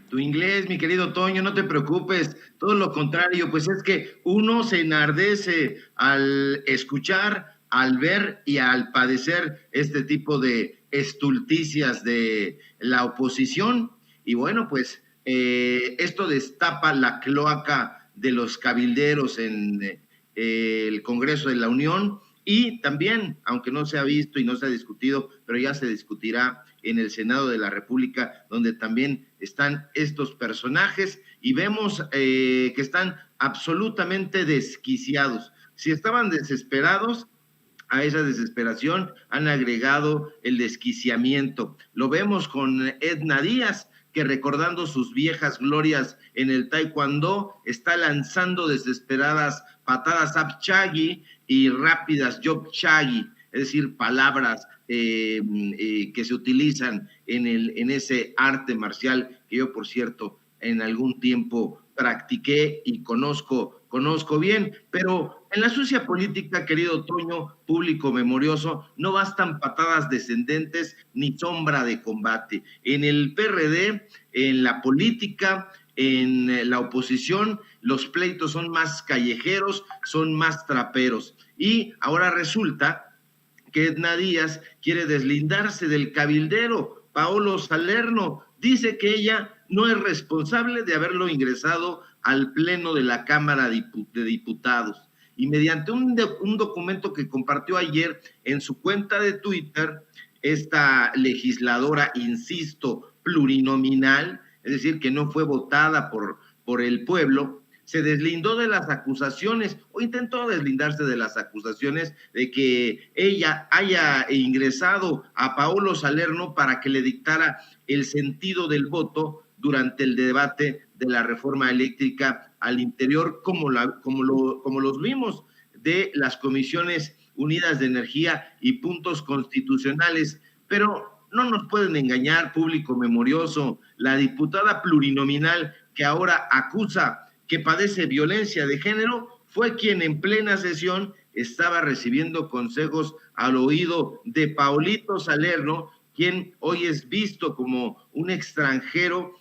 Tu inglés, mi querido Toño, no te preocupes, todo lo contrario, pues es que uno se enardece al escuchar, al ver y al padecer este tipo de estulticias de la oposición. Y bueno, pues esto destapa la cloaca de los cabilderos en el Congreso de la Unión y también, aunque no se ha visto y no se ha discutido, pero ya se discutirá en el Senado de la República, donde también están estos personajes y vemos que están absolutamente desquiciados. Si estaban desesperados, a esa desesperación han agregado el desquiciamiento. Lo vemos con Edna Díaz, que recordando sus viejas glorias en el taekwondo, está lanzando desesperadas patadas apchagi y rápidas yopchagi, es decir, palabras que se utilizan en ese arte marcial que yo, por cierto, en algún tiempo practiqué y conozco bien, pero en la sucia política, querido Toño, público memorioso, no bastan patadas descendentes ni sombra de combate. En el PRD, en la política, en la oposición, los pleitos son más callejeros, son más traperos. Y ahora resulta que Edna Díaz quiere deslindarse del cabildero. Paolo Salerno dice que ella no es responsable de haberlo ingresado al pleno de la Cámara de Diputados. Y mediante un documento que compartió ayer en su cuenta de Twitter, esta legisladora, insisto, plurinominal, es decir, que no fue votada por el pueblo, se deslindó de las acusaciones o intentó deslindarse de las acusaciones de que ella haya ingresado a Paolo Salerno para que le dictara el sentido del voto durante el debate de la reforma eléctrica al interior, como los vimos, de las comisiones unidas de energía y puntos constitucionales. Pero no nos pueden engañar, público memorioso, la diputada plurinominal que ahora acusa que padece violencia de género, fue quien en plena sesión estaba recibiendo consejos al oído de Paulito Salerno, quien hoy es visto como un extranjero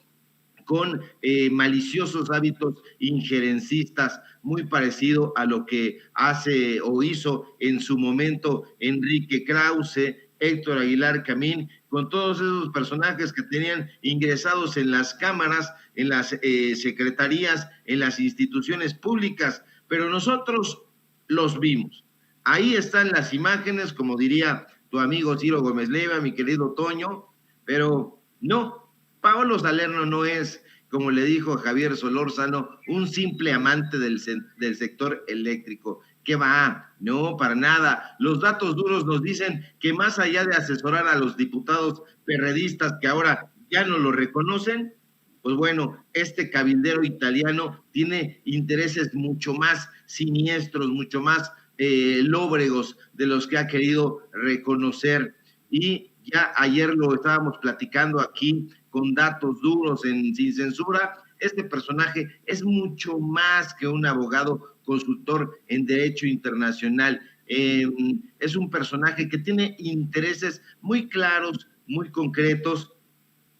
con maliciosos hábitos injerencistas, muy parecido a lo que hace o hizo en su momento Enrique Krause, Héctor Aguilar Camín, con todos esos personajes que tenían ingresados en las cámaras, en las secretarías, en las instituciones públicas, pero nosotros los vimos. Ahí están las imágenes, como diría tu amigo Ciro Gómez Leiva, mi querido Toño, pero no, Paolo Salerno no es, como le dijo Javier Solórzano, un simple amante del sector eléctrico. ¿Qué va? No, para nada. Los datos duros nos dicen que más allá de asesorar a los diputados perredistas que ahora ya no lo reconocen, pues bueno, este cabildero italiano tiene intereses mucho más siniestros, mucho más lóbregos de los que ha querido reconocer. Y ya ayer lo estábamos platicando aquí con datos duros sin censura. Este personaje es mucho más que un abogado consultor en derecho internacional. Es un personaje que tiene intereses muy claros, muy concretos,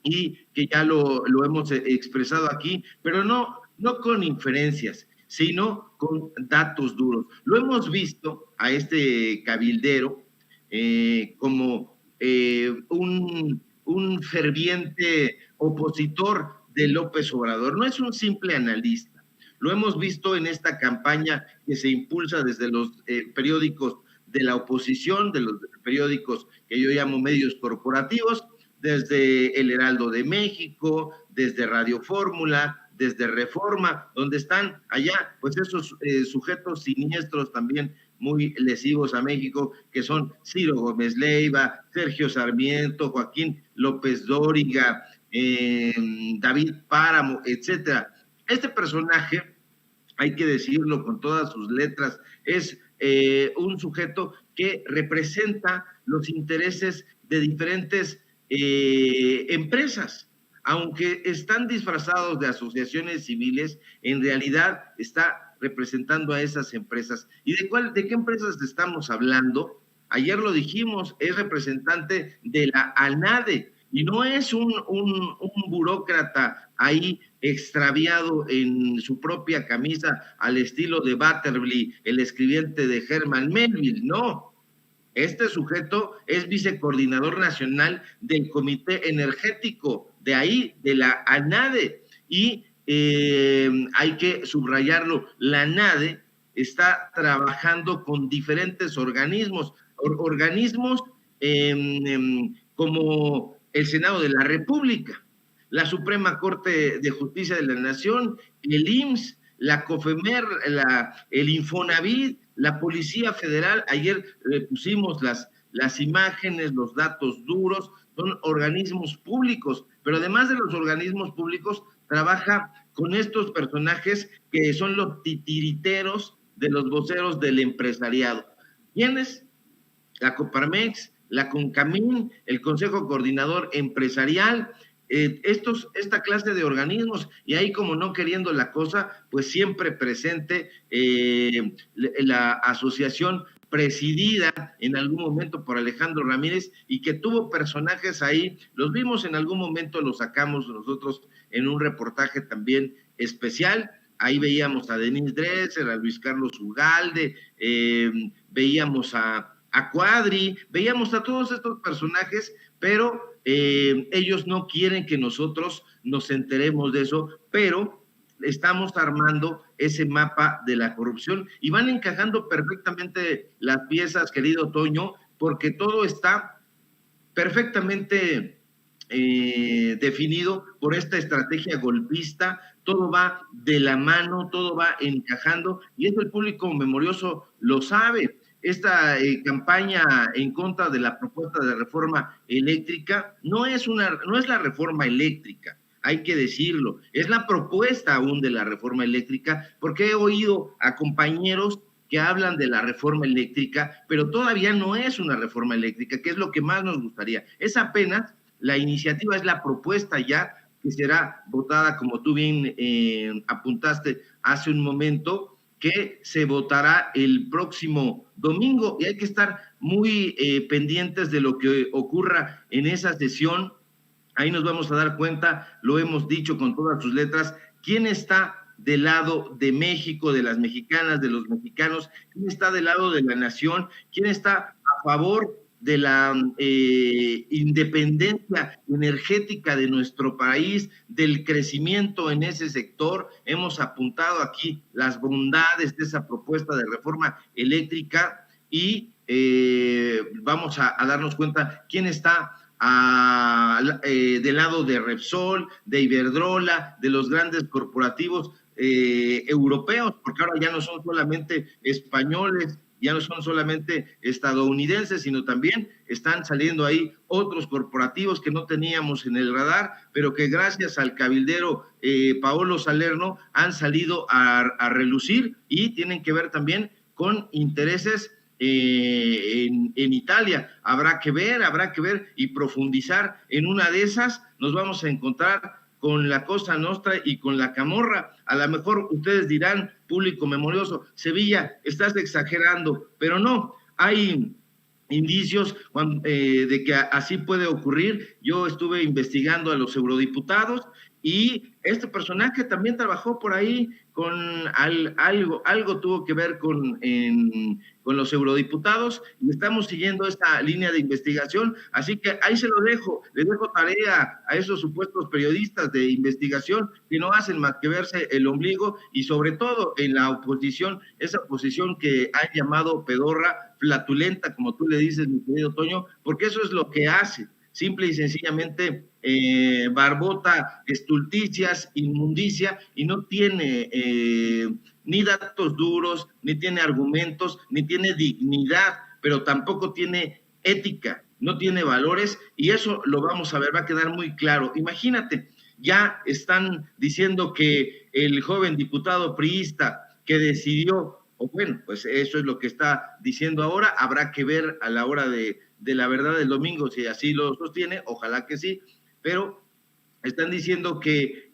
y que ya lo hemos expresado aquí, pero no con inferencias, sino con datos duros. Lo hemos visto a este cabildero como un ferviente opositor de López Obrador, no es un simple analista. Lo hemos visto en esta campaña que se impulsa desde los periódicos de la oposición, de los periódicos que yo llamo medios corporativos, desde El Heraldo de México, desde Radio Fórmula, desde Reforma, donde están allá, pues esos sujetos siniestros también muy lesivos a México, que son Ciro Gómez Leiva, Sergio Sarmiento, Joaquín López Dóriga, David Páramo, etcétera. Este personaje, hay que decirlo con todas sus letras, es un sujeto que representa los intereses de diferentes empresas. Aunque están disfrazados de asociaciones civiles, en realidad está representando a esas empresas. ¿Y de qué empresas estamos hablando? Ayer lo dijimos, es representante de la ANADE, Y no es un burócrata ahí extraviado en su propia camisa al estilo de Butterly, el escribiente de Herman Melville, no. Este sujeto es vicecoordinador nacional del Comité Energético, de ahí, de la ANADE, y hay que subrayarlo, la ANADE está trabajando con diferentes organismos, organismos como el Senado de la República, la Suprema Corte de Justicia de la Nación, el IMSS, la COFEMER, el Infonavit, la Policía Federal. Ayer pusimos las imágenes, los datos duros, son organismos públicos, pero además de los organismos públicos, trabaja con estos personajes que son los titiriteros de los voceros del empresariado. ¿Quiénes? La Coparmex, la CONCAMIN, el Consejo Coordinador Empresarial, esta clase de organismos, y ahí como no queriendo la cosa, pues siempre presente la asociación presidida en algún momento por Alejandro Ramírez y que tuvo personajes ahí, los vimos en algún momento, los sacamos nosotros en un reportaje también especial. Ahí veíamos a Denise Dresser, a Luis Carlos Ugalde, veíamos a Cuadri, veíamos a todos estos personajes, pero ellos no quieren que nosotros nos enteremos de eso, pero estamos armando ese mapa de la corrupción y van encajando perfectamente las piezas, querido Toño, porque todo está perfectamente definido por esta estrategia golpista, todo va de la mano, todo va encajando, y eso el público memorioso lo sabe. Esta campaña en contra de la propuesta de reforma eléctrica no es la reforma eléctrica, hay que decirlo, es la propuesta aún de la reforma eléctrica, porque he oído a compañeros que hablan de la reforma eléctrica, pero todavía no es una reforma eléctrica, que es lo que más nos gustaría. Es apenas, la iniciativa es la propuesta ya, que será votada, como tú bien apuntaste hace un momento, que se votará el próximo domingo, y hay que estar muy pendientes de lo que ocurra en esa sesión. Ahí nos vamos a dar cuenta, lo hemos dicho con todas sus letras, quién está del lado de México, de las mexicanas, de los mexicanos, quién está del lado de la nación, quién está a favor de la independencia energética de nuestro país, del crecimiento en ese sector. Hemos apuntado aquí las bondades de esa propuesta de reforma eléctrica y vamos a darnos cuenta quién está del lado de Repsol, de Iberdrola, de los grandes corporativos europeos, porque ahora ya no son solamente españoles, ya no son solamente estadounidenses, sino también están saliendo ahí otros corporativos que no teníamos en el radar, pero que gracias al cabildero Paolo Salerno han salido a relucir y tienen que ver también con intereses en Italia. Habrá que ver y profundizar. En una de esas nos vamos a encontrar con la Cosa Nostra y con la Camorra. A lo mejor ustedes dirán, público memorioso, Sevilla, estás exagerando, pero no, hay indicios de que así puede ocurrir. Yo estuve investigando a los eurodiputados y este personaje también trabajó por ahí con algo tuvo que ver con los eurodiputados y estamos siguiendo esta línea de investigación, así que ahí se lo dejo, les dejo tarea a esos supuestos periodistas de investigación que no hacen más que verse el ombligo y sobre todo en la oposición, esa oposición que han llamado pedorra, flatulenta, como tú le dices, mi querido Toño, porque eso es lo que hace, simple y sencillamente barbota, estulticias, inmundicia, y no tiene ni datos duros, ni tiene argumentos, ni tiene dignidad, pero tampoco tiene ética, no tiene valores, y eso lo vamos a ver, va a quedar muy claro. Imagínate, ya están diciendo que el joven diputado priista que decidió, o bueno, pues eso es lo que está diciendo ahora, habrá que ver a la hora de la verdad del domingo si así lo sostiene, ojalá que sí, pero están diciendo que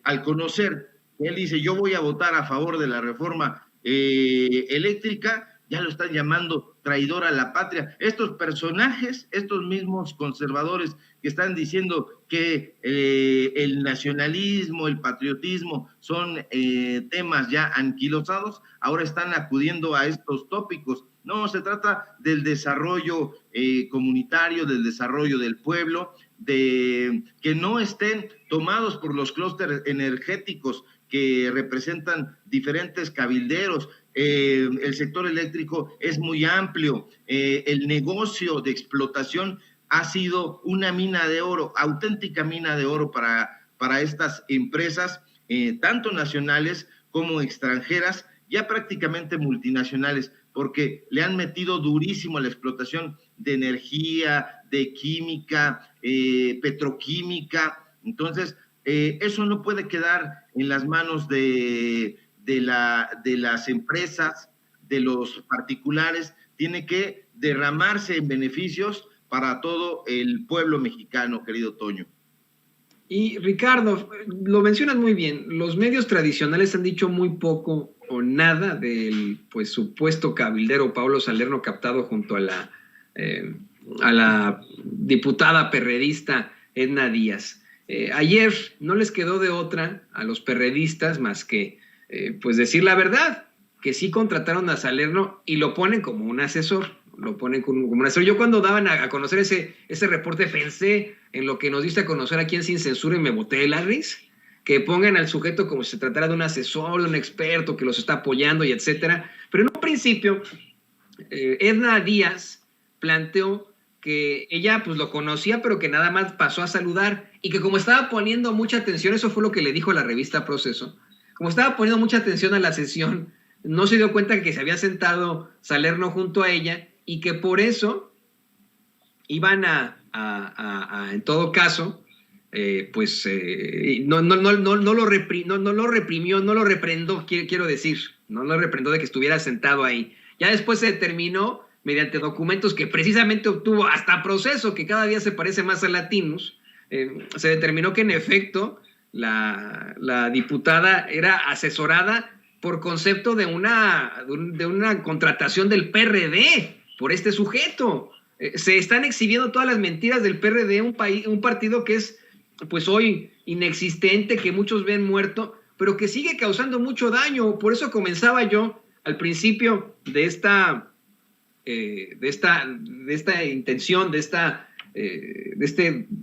al conocer, él dice, yo voy a votar a favor de la reforma eléctrica, ya lo están llamando traidor a la patria. Estos personajes, estos mismos conservadores que están diciendo que el nacionalismo, el patriotismo son temas ya anquilosados, ahora están acudiendo a estos tópicos. No, se trata del desarrollo comunitario, del desarrollo del pueblo, de que no estén tomados por los clústeres energéticos que representan diferentes cabilderos. El sector eléctrico es muy amplio, el negocio de explotación ha sido una mina de oro, auténtica mina de oro para estas empresas, tanto nacionales como extranjeras, ya prácticamente multinacionales, porque le han metido durísimo a la explotación de energía, de química, petroquímica. Entonces, eso no puede quedar en las manos de las empresas, de los particulares, tiene que derramarse en beneficios para todo el pueblo mexicano, querido Toño. Y Ricardo, lo mencionas muy bien, los medios tradicionales han dicho muy poco o nada del pues supuesto cabildero Pablo Salerno captado junto a la diputada perredista Edna Díaz. Ayer no les quedó de otra a los perredistas más que pues decir la verdad, que sí contrataron a Salerno y lo ponen como un asesor, Yo cuando daban a conocer ese reporte pensé en lo que nos diste a conocer aquí en Sin Censura y me boté de la risa, que pongan al sujeto como si se tratara de un asesor, de un experto que los está apoyando y etcétera. Pero en un principio, Edna Díaz planteó que ella pues lo conocía, pero que nada más pasó a saludar y que como estaba poniendo mucha atención, eso fue lo que le dijo la revista Proceso, como estaba poniendo mucha atención a la sesión, no se dio cuenta que se había sentado Salerno junto a ella y que por eso iban en todo caso, no lo reprimió, no lo reprendó, quiero decir, no lo reprendó de que estuviera sentado ahí. Ya después se determinó, mediante documentos que precisamente obtuvo hasta Proceso, que cada día se parece más a Latinos, se determinó que en efecto la diputada era asesorada por concepto de una contratación del PRD por este sujeto. Se están exhibiendo todas las mentiras del PRD, un partido que es pues hoy inexistente, que muchos ven muerto, pero que sigue causando mucho daño. Por eso comenzaba yo al principio de esta intención, de esta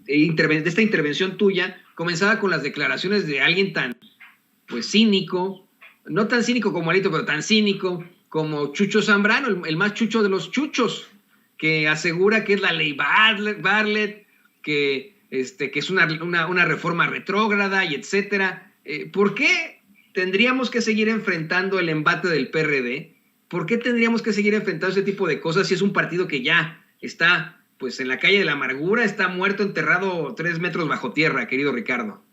intervención tuya, comenzaba con las declaraciones de alguien tan pues cínico, no tan cínico como Alito, pero tan cínico como Chucho Zambrano, el más chucho de los chuchos, que asegura que es la ley Bartlett, que es una reforma retrógrada y etcétera. ¿Por qué tendríamos que seguir enfrentando el embate del PRD? ¿Por qué tendríamos que seguir enfrentando ese tipo de cosas si es un partido que ya está pues en la calle de la amargura, está muerto, enterrado 3 metros bajo tierra, querido Ricardo?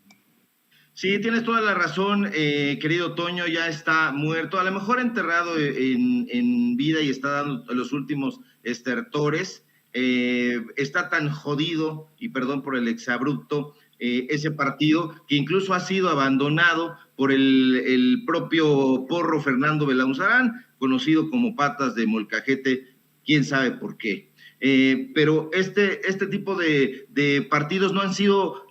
Sí, tienes toda la razón, querido Toño, ya está muerto, a lo mejor enterrado en vida y está dando los últimos estertores. Está tan jodido, y perdón por el exabrupto, ese partido, que incluso ha sido abandonado por el propio Porro Fernando Belauzarán, conocido como Patas de Molcajete, quién sabe por qué. Pero este tipo de partidos no han sido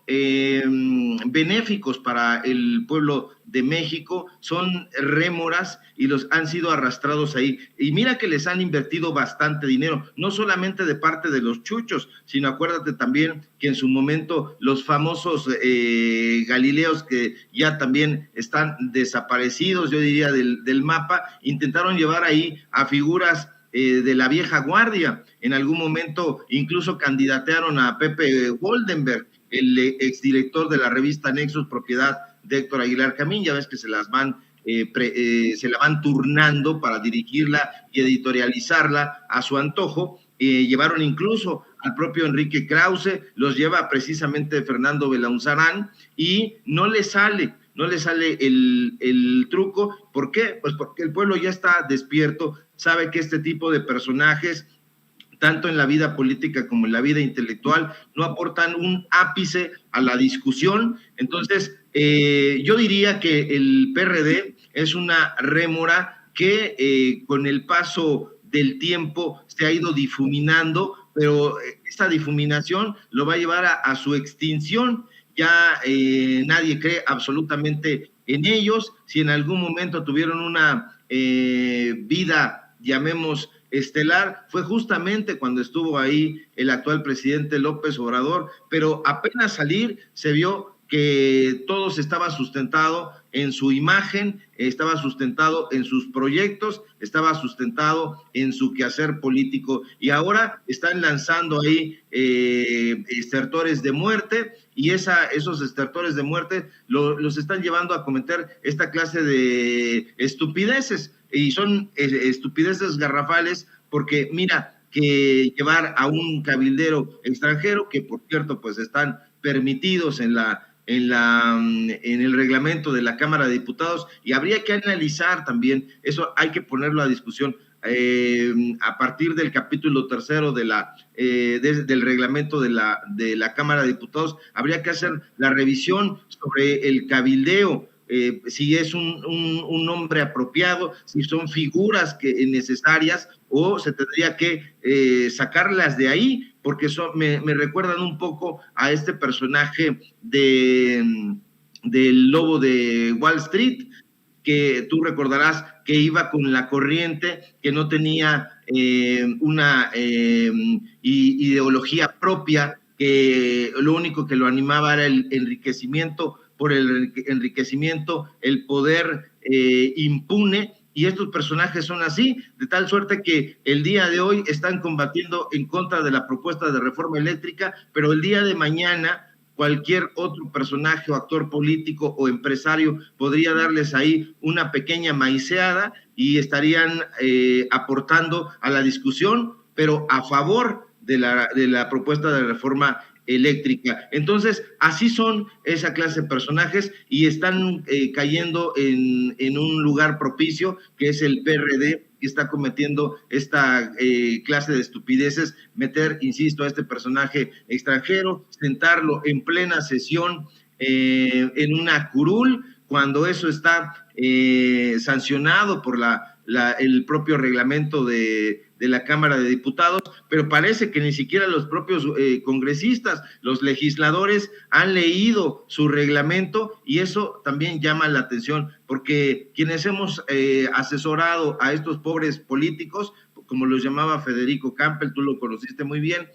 benéficos para el pueblo de México, son rémoras y los han sido arrastrados ahí. Y mira que les han invertido bastante dinero, no solamente de parte de los chuchos, sino acuérdate también que en su momento los famosos Galileos, que ya también están desaparecidos, yo diría, del mapa, intentaron llevar ahí a figuras de la vieja guardia. En algún momento incluso candidatearon a Pepe Goldenberg, el exdirector de la revista Nexos, propiedad de Héctor Aguilar Camín. Ya ves que se la van turnando para dirigirla y editorializarla a su antojo. Llevaron incluso al propio Enrique Krause, los lleva precisamente Fernando Belauzarán y no le sale el truco. ¿Por qué? Pues porque el pueblo ya está despierto, sabe que este tipo de personajes, tanto en la vida política como en la vida intelectual, no aportan un ápice a la discusión. Entonces, yo diría que el PRD es una rémora que con el paso del tiempo se ha ido difuminando, pero esta difuminación lo va a llevar a su extinción. Ya nadie cree absolutamente en ellos. Si en algún momento tuvieron una vida, llamemos, estelar, fue justamente cuando estuvo ahí el actual presidente López Obrador, pero apenas salir se vio que todo estaba sustentado en su imagen, estaba sustentado en sus proyectos, estaba sustentado en su quehacer político, y ahora están lanzando ahí estertores de muerte, y esos estertores de muerte los están llevando a cometer esta clase de estupideces, y son estupideces garrafales, porque mira, que llevar a un cabildero extranjero, que por cierto pues están permitidos en el reglamento de la Cámara de Diputados, y habría que analizar también, eso hay que ponerlo a discusión, a partir del capítulo 3 del reglamento de la Cámara de Diputados, habría que hacer la revisión sobre el cabildeo, si es un nombre apropiado, si son figuras necesarias, o se tendría que sacarlas de ahí, porque me recuerdan un poco a este personaje del Lobo de Wall Street, que tú recordarás que iba con la corriente, que no tenía una ideología propia, que lo único que lo animaba era el enriquecimiento por el enriquecimiento, el poder impune, y estos personajes son así, de tal suerte que el día de hoy están combatiendo en contra de la propuesta de reforma eléctrica, pero el día de mañana cualquier otro personaje o actor político o empresario podría darles ahí una pequeña maiceada y estarían aportando a la discusión, pero a favor de la propuesta de reforma eléctrica. Entonces, así son esa clase de personajes, y están cayendo en un lugar propicio, que es el PRD, que está cometiendo esta clase de estupideces, meter, insisto, a este personaje extranjero, sentarlo en plena sesión en una curul, cuando eso está sancionado por el propio reglamento de la Cámara de Diputados, pero parece que ni siquiera los propios congresistas, los legisladores han leído su reglamento, y eso también llama la atención, porque quienes hemos asesorado a estos pobres políticos, como los llamaba Federico Campbell, tú lo conociste muy bien,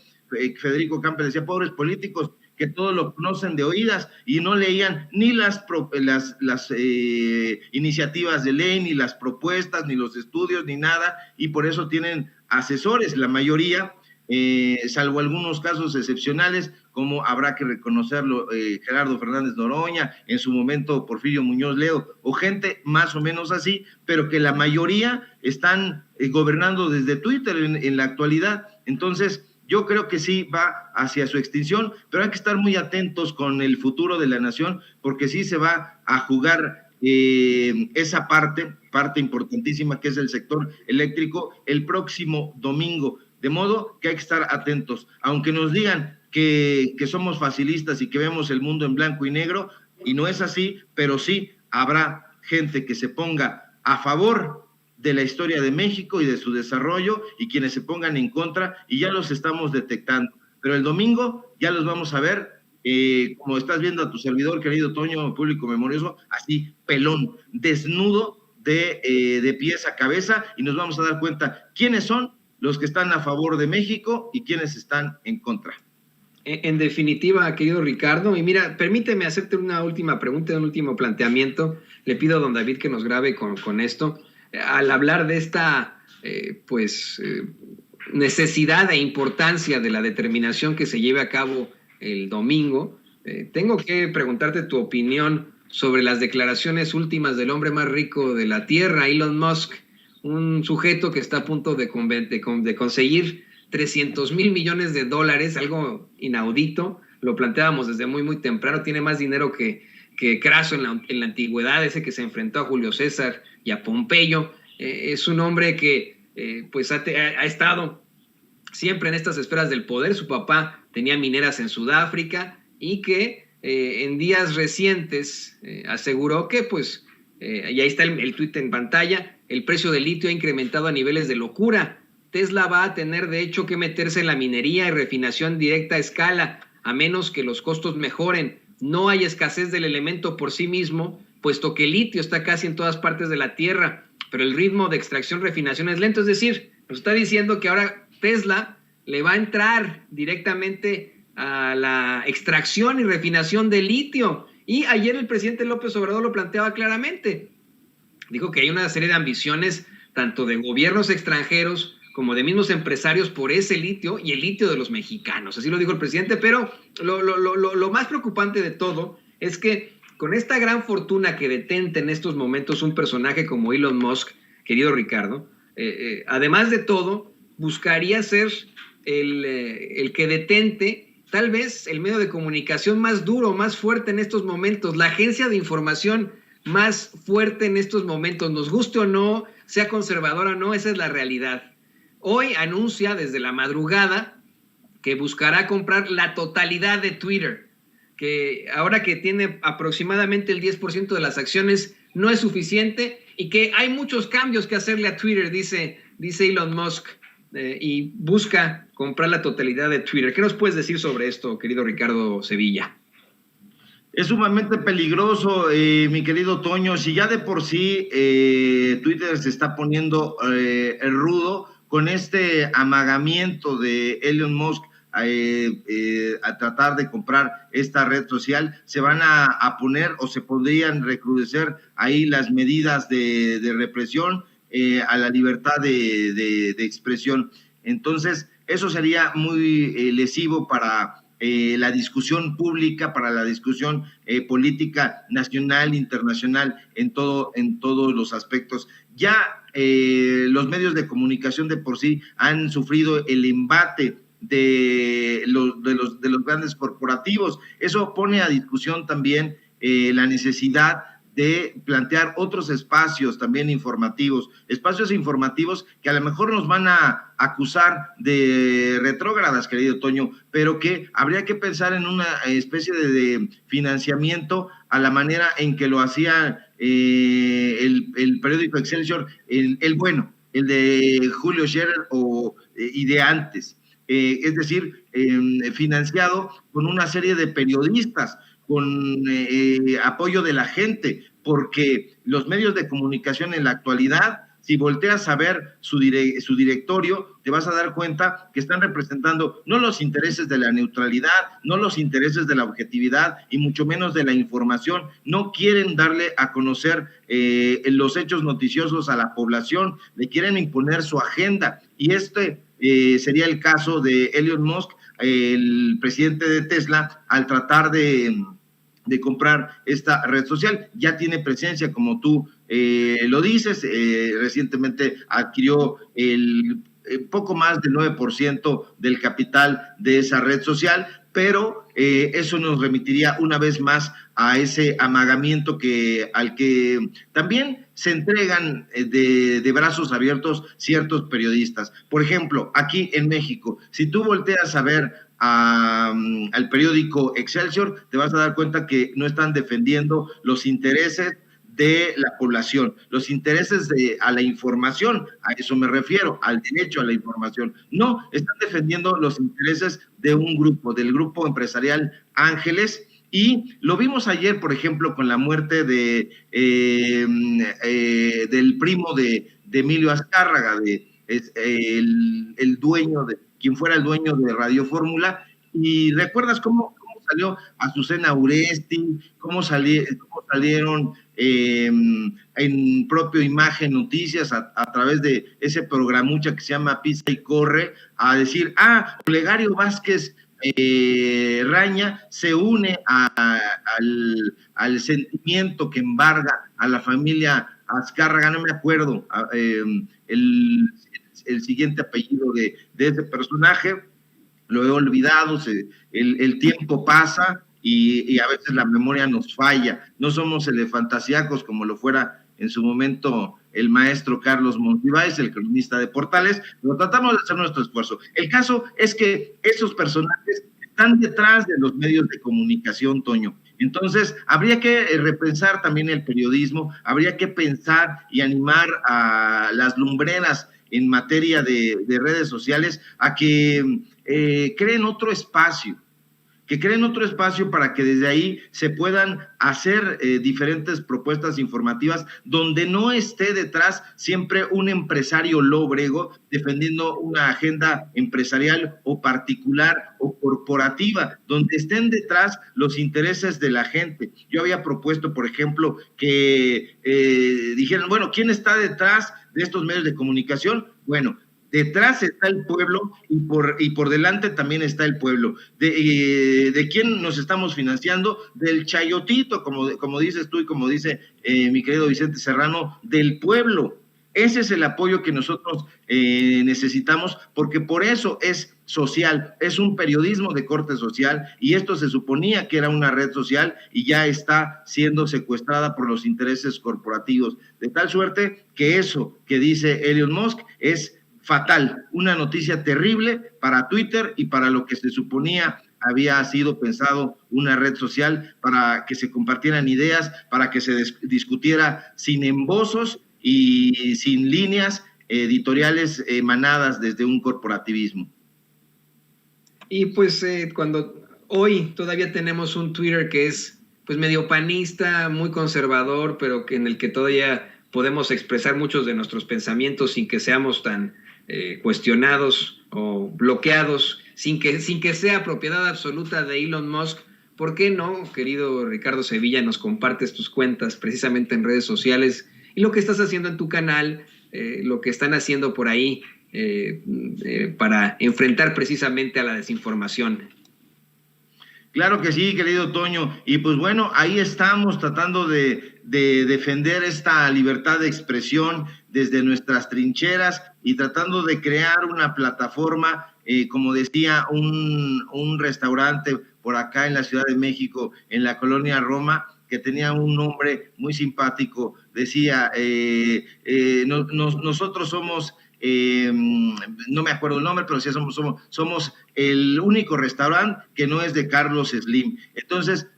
Federico Campbell decía, pobres políticos, que todos lo conocen de oídas y no leían ni las iniciativas de ley, ni las propuestas, ni los estudios, ni nada, y por eso tienen asesores, la mayoría, salvo algunos casos excepcionales, como habrá que reconocerlo, Gerardo Fernández Noroña, en su momento Porfirio Muñoz Ledo, o gente más o menos así, pero que la mayoría están gobernando desde Twitter en la actualidad. Entonces, yo creo que sí va hacia su extinción, pero hay que estar muy atentos con el futuro de la nación, porque sí se va a jugar esa parte importantísima, que es el sector eléctrico, el próximo domingo. De modo que hay que estar atentos. Aunque nos digan que somos facilistas y que vemos el mundo en blanco y negro, y no es así, pero sí habrá gente que se ponga a favor de la historia de México y de su desarrollo, y quienes se pongan en contra, y ya los estamos detectando. Pero el domingo ya los vamos a ver, como estás viendo a tu servidor, querido Toño, público memorioso, así, pelón, desnudo de pies a cabeza, y nos vamos a dar cuenta quiénes son los que están a favor de México y quiénes están en contra. En definitiva, querido Ricardo, y mira, permíteme hacerte una última pregunta, un último planteamiento. Le pido a don David que nos grabe con esto. Al hablar de esta necesidad e importancia de la determinación que se lleve a cabo el domingo, tengo que preguntarte tu opinión sobre las declaraciones últimas del hombre más rico de la Tierra, Elon Musk, un sujeto que está a punto de conseguir $300 mil millones, algo inaudito. Lo planteábamos desde muy, muy temprano. Tiene más dinero que Craso en la antigüedad, ese que se enfrentó a Julio César y a Pompeyo. Es un hombre que ha estado siempre en estas esferas del poder. Su papá tenía mineras en Sudáfrica, y que en días recientes aseguró que y ahí está el tuit en pantalla, el precio del litio ha incrementado a niveles de locura. Tesla va a tener de hecho que meterse en la minería y refinación directa a escala, a menos que los costos mejoren. No hay escasez del elemento por sí mismo, puesto que el litio está casi en todas partes de la Tierra, pero el ritmo de extracción-refinación es lento. Es decir, nos está diciendo que ahora Tesla le va a entrar directamente a la extracción y refinación de litio. Y ayer el presidente López Obrador lo planteaba claramente. Dijo que hay una serie de ambiciones, tanto de gobiernos extranjeros como de mismos empresarios por ese litio y el litio de los mexicanos. Así lo dijo el presidente, pero lo más preocupante de todo es que con esta gran fortuna que detenta en estos momentos un personaje como Elon Musk, querido Ricardo, además de todo, buscaría ser el que detente tal vez el medio de comunicación más duro, más fuerte en estos momentos, la agencia de información más fuerte en estos momentos, nos guste o no, sea conservadora o no, esa es la realidad. Hoy anuncia desde la madrugada que buscará comprar la totalidad de Twitter, que ahora que tiene aproximadamente el 10% de las acciones no es suficiente y que hay muchos cambios que hacerle a Twitter, dice Elon Musk, y busca comprar la totalidad de Twitter. ¿Qué nos puedes decir sobre esto, querido Ricardo Sevilla? Es sumamente peligroso, mi querido Toño. Si ya de por sí Twitter se está poniendo rudo con este amagamiento de Elon Musk a tratar de comprar esta red social, se van a poner o se podrían recrudecer ahí las medidas de represión a la libertad de expresión. Entonces, eso sería muy lesivo para la discusión pública, para la discusión política nacional, internacional, en todos los aspectos. Ya los medios de comunicación de por sí han sufrido el embate de los grandes corporativos. Eso pone a discusión también la necesidad de plantear otros espacios también informativos que a lo mejor nos van a acusar de retrógradas, querido Toño, pero que habría que pensar en una especie de financiamiento a la manera en que lo hacía el periódico Excelsior, el bueno, el de Julio Scherer y de antes. Es decir, financiado con una serie de periodistas, con apoyo de la gente, porque los medios de comunicación en la actualidad, si volteas a ver su directorio, te vas a dar cuenta que están representando no los intereses de la neutralidad, no los intereses de la objetividad y mucho menos de la información. No quieren darle a conocer los hechos noticiosos a la población, le quieren imponer su agenda, y sería el caso de Elon Musk, el presidente de Tesla, al tratar de comprar esta red social. Ya tiene presencia, como tú lo dices, recientemente adquirió el poco más del 9% del capital de esa red social, pero eso nos remitiría una vez más a ese amagamiento al que también se entregan de brazos abiertos ciertos periodistas. Por ejemplo, aquí en México, si tú volteas a ver al periódico Excelsior, te vas a dar cuenta que no están defendiendo los intereses de la población, los intereses a la información, a eso me refiero, al derecho a la información. No, están defendiendo los intereses de un grupo, del grupo empresarial Ángeles, y lo vimos ayer, por ejemplo, con la muerte del primo de Emilio Azcárraga, el dueño quien fuera el dueño de Radio Fórmula. Y recuerdas cómo salió Azucena Uresti, cómo salieron en propio Imagen Noticias a través de ese programucha que se llama Pisa y Corre, a decir, Olegario Vázquez Raña se une al sentimiento que embarga a la familia Azcárraga, no me acuerdo el siguiente apellido de ese personaje, lo he olvidado, el tiempo pasa y a veces la memoria nos falla, no somos elefantasíacos como lo fuera en su momento el maestro Carlos Monsiváis, el cronista de Portales, pero tratamos de hacer nuestro esfuerzo. El caso es que esos personajes están detrás de los medios de comunicación, Toño. Entonces, habría que repensar también el periodismo, habría que pensar y animar a las lumbreras en materia de redes sociales a que creen otro espacio, que creen otro espacio para que desde ahí se puedan hacer diferentes propuestas informativas donde no esté detrás siempre un empresario lóbrego defendiendo una agenda empresarial o particular o corporativa, donde estén detrás los intereses de la gente. Yo había propuesto, por ejemplo, que dijeran, bueno, ¿quién está detrás de estos medios de comunicación? Bueno, detrás está el pueblo y por delante también está el pueblo. ¿De quién nos estamos financiando? Del chayotito, como dices tú y como dice mi querido Vicente Serrano, del pueblo. Ese es el apoyo que nosotros necesitamos, porque por eso es social, es un periodismo de corte social, y esto se suponía que era una red social y ya está siendo secuestrada por los intereses corporativos, de tal suerte que eso que dice Elon Musk es fatal, una noticia terrible para Twitter y para lo que se suponía había sido pensado una red social para que se compartieran ideas, para que se discutiera sin embozos y sin líneas editoriales emanadas desde un corporativismo. Y pues cuando hoy todavía tenemos un Twitter que es pues medio panista, muy conservador, pero que en el que todavía podemos expresar muchos de nuestros pensamientos sin que seamos tan cuestionados o bloqueados, sin que sea propiedad absoluta de Elon Musk. ¿Por qué no, querido Ricardo Sevilla, nos compartes tus cuentas precisamente en redes sociales y lo que estás haciendo en tu canal, lo que están haciendo por ahí para enfrentar precisamente a la desinformación? Claro que sí, querido Toño. Y pues bueno, ahí estamos tratando de defender esta libertad de expresión desde nuestras trincheras y tratando de crear una plataforma, como decía un restaurante por acá en la Ciudad de México, en la colonia Roma, que tenía un nombre muy simpático. Decía, nosotros somos... no me acuerdo el nombre, pero sí somos el único restaurante que no es de Carlos Slim. Entonces,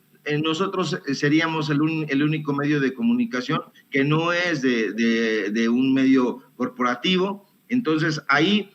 nosotros seríamos el único medio de comunicación que no es de un medio corporativo. Entonces, ahí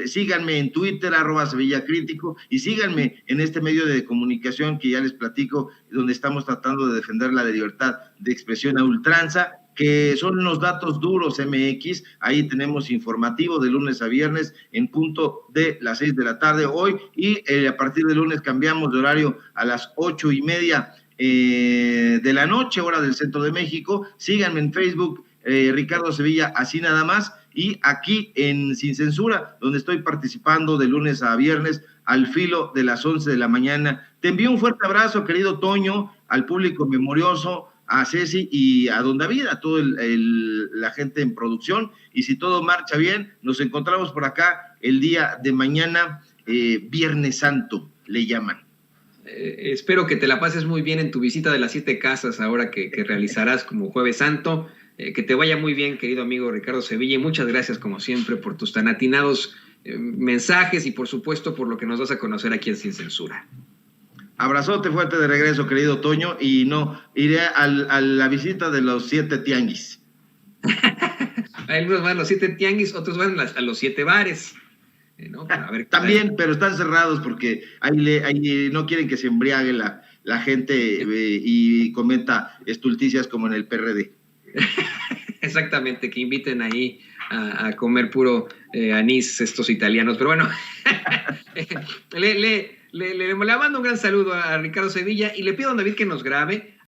síganme en Twitter, @SevillaCrítico, y síganme en este medio de comunicación que ya les platico, donde estamos tratando de defender la libertad de expresión a ultranza, que son los datos duros MX. Ahí tenemos informativo de lunes a viernes en punto de las 6 de la tarde hoy, y a partir de lunes cambiamos de horario a las 8:30 de la noche, hora del centro de México. Síganme en Facebook, Ricardo Sevilla, así nada más, y aquí en Sin Censura, donde estoy participando de lunes a viernes al filo de las 11 de la mañana. Te envío un fuerte abrazo, querido Toño, al público memorioso, a Ceci y a don David, a toda la gente en producción, y si todo marcha bien, nos encontramos por acá el día de mañana, Viernes Santo, le llaman. Espero que te la pases muy bien en tu visita de las 7 casas ahora que realizarás como Jueves Santo. Que te vaya muy bien, querido amigo Ricardo Sevilla, y muchas gracias como siempre por tus tan atinados mensajes y por supuesto por lo que nos das a conocer aquí en Sin Censura. Abrazote fuerte de regreso, querido Toño, y no, iré a la visita de los 7 tianguis. Algunos van a los 7 tianguis, otros van a los 7 bares. ¿No? A ver, también, pero están cerrados porque ahí no quieren que se embriague la gente y cometa estulticias como en el PRD. Exactamente, que inviten ahí a comer puro anís estos italianos. Pero bueno, le mando un gran saludo a Ricardo Sevilla y le pido a David que nos grabe